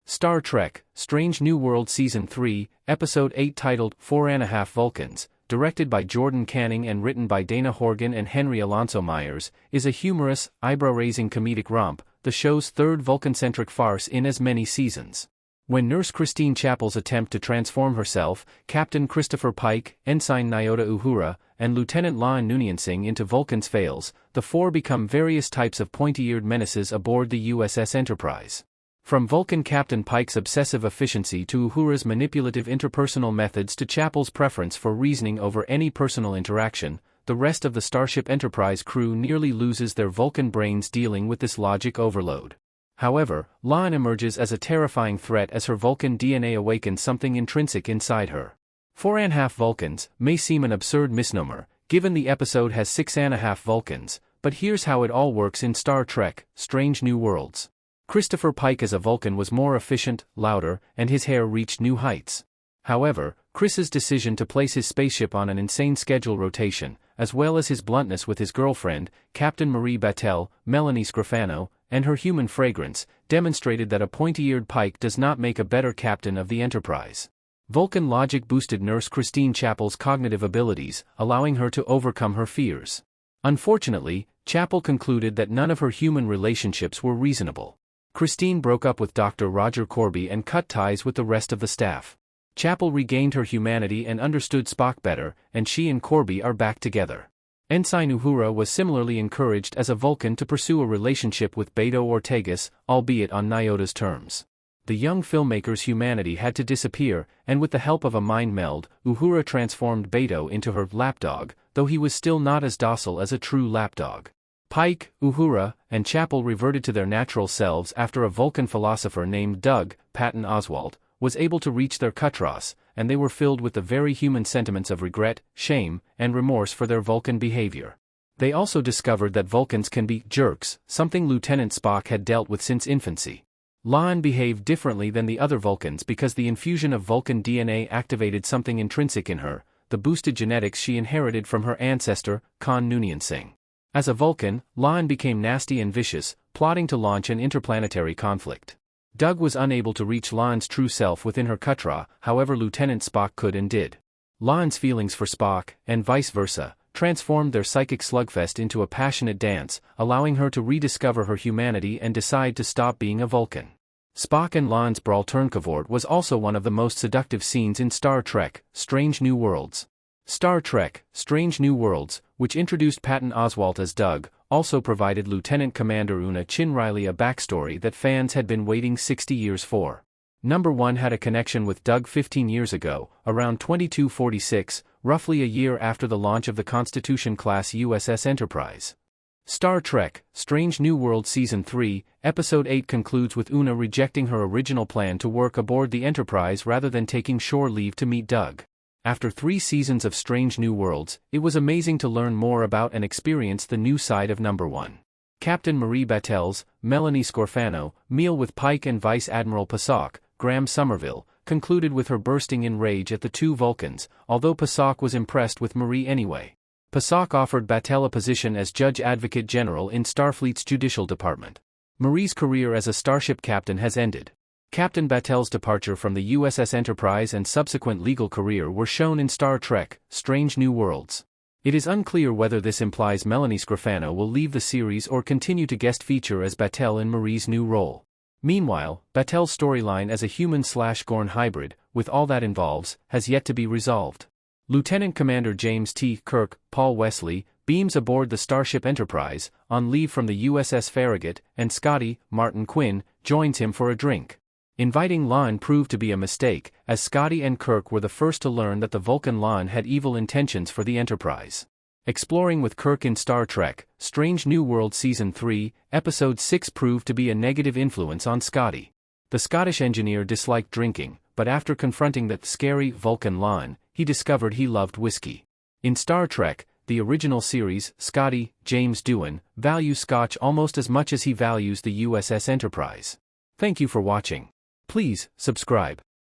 Star Trek, Strange New World Season 3, Episode 8 titled 4.5 Vulcans, directed by Jordan Canning and written by Dana Horgan and Henry Alonso Myers, is a humorous, eyebrow-raising comedic romp, the show's third Vulcan-centric farce in as many seasons. When Nurse Christine Chapel's attempt to transform herself, Captain Christopher Pike, Ensign Nyota Uhura, and Lieutenant La'an Noonien into Vulcans fails, the four become various types of pointy-eared menaces aboard the USS Enterprise. From Vulcan Captain Pike's obsessive efficiency to Uhura's manipulative interpersonal methods to Chapel's preference for reasoning over any personal interaction, the rest of the Starship Enterprise crew nearly loses their Vulcan brains dealing with this logic overload. However, La'an emerges as a terrifying threat as her Vulcan DNA awakens something intrinsic inside her. 4.5 Vulcans may seem an absurd misnomer, given the episode has 6.5 Vulcans, but here's how it all works in Star Trek, Strange New Worlds. Christopher Pike as a Vulcan was more efficient, louder, and his hair reached new heights. However, Chris's decision to place his spaceship on an insane schedule rotation, as well as his bluntness with his girlfriend, Captain Marie Battelle, Melanie Scrofano, and her human fragrance, demonstrated that a pointy-eared Pike does not make a better captain of the Enterprise. Vulcan logic boosted Nurse Christine Chapel's cognitive abilities, allowing her to overcome her fears. Unfortunately, Chapel concluded that none of her human relationships were reasonable. Christine broke up with Dr. Roger Corby and cut ties with the rest of the staff. Chapel regained her humanity and understood Spock better, and she and Corby are back together. Ensign Uhura was similarly encouraged as a Vulcan to pursue a relationship with Beto Ortegas, albeit on Nyota's terms. The young filmmaker's humanity had to disappear, and with the help of a mind meld, Uhura transformed Beto into her lapdog, though he was still not as docile as a true lapdog. Pike, Uhura, and Chapel reverted to their natural selves after a Vulcan philosopher named Doug, Patton Oswalt, was able to reach their Kutros, and they were filled with the very human sentiments of regret, shame, and remorse for their Vulcan behavior. They also discovered that Vulcans can be jerks, something Lieutenant Spock had dealt with since infancy. La'an behaved differently than the other Vulcans because the infusion of Vulcan DNA activated something intrinsic in her, the boosted genetics she inherited from her ancestor, Khan Noonien. As a Vulcan, La'an became nasty and vicious, plotting to launch an interplanetary conflict. Doug was unable to reach La'an's true self within her Kutra, however Lieutenant Spock could and did. La'an's feelings for Spock, and vice versa, transformed their psychic slugfest into a passionate dance, allowing her to rediscover her humanity and decide to stop being a Vulcan. Spock and La'an's brawl turncavort was also one of the most seductive scenes in Star Trek, Strange New Worlds. Star Trek, Strange New Worlds, which introduced Patton Oswalt as Doug, also provided Lieutenant Commander Una Chin Riley a backstory that fans had been waiting 60 years for. Number 1 had a connection with Doug 15 years ago, around 2246, roughly a year after the launch of the Constitution-class USS Enterprise. Star Trek, Strange New World Season 3, Episode 8 concludes with Una rejecting her original plan to work aboard the Enterprise rather than taking shore leave to meet Doug. After 3 seasons of Strange New Worlds, it was amazing to learn more about and experience the new side of Number 1. Captain Marie Battelle's, Melanie Scrofano, meal with Pike and Vice Admiral Pasok, Graham Somerville, concluded with her bursting in rage at the two Vulcans, although Pasok was impressed with Marie anyway. Pasok offered Battelle a position as Judge Advocate General in Starfleet's Judicial Department. Marie's career as a starship captain has ended. Captain Battelle's departure from the USS Enterprise and subsequent legal career were shown in Star Trek, Strange New Worlds. It is unclear whether this implies Melanie Scrofano will leave the series or continue to guest feature as Battelle in Marie's new role. Meanwhile, Battelle's storyline as a human/Gorn hybrid, with all that involves, has yet to be resolved. Lieutenant Commander James T. Kirk, Paul Wesley, beams aboard the Starship Enterprise, on leave from the USS Farragut, and Scotty, Martin Quinn, joins him for a drink. Inviting La'an proved to be a mistake, as Scotty and Kirk were the first to learn that the Vulcan La'an had evil intentions for the Enterprise. Exploring with Kirk in Star Trek, Strange New World Season 3, Episode 6 proved to be a negative influence on Scotty. The Scottish engineer disliked drinking, but after confronting that scary Vulcan La'an, he discovered he loved whiskey. In Star Trek, the original series, Scotty, James Doohan, values Scotch almost as much as he values the USS Enterprise. Thank you for watching. Please, subscribe.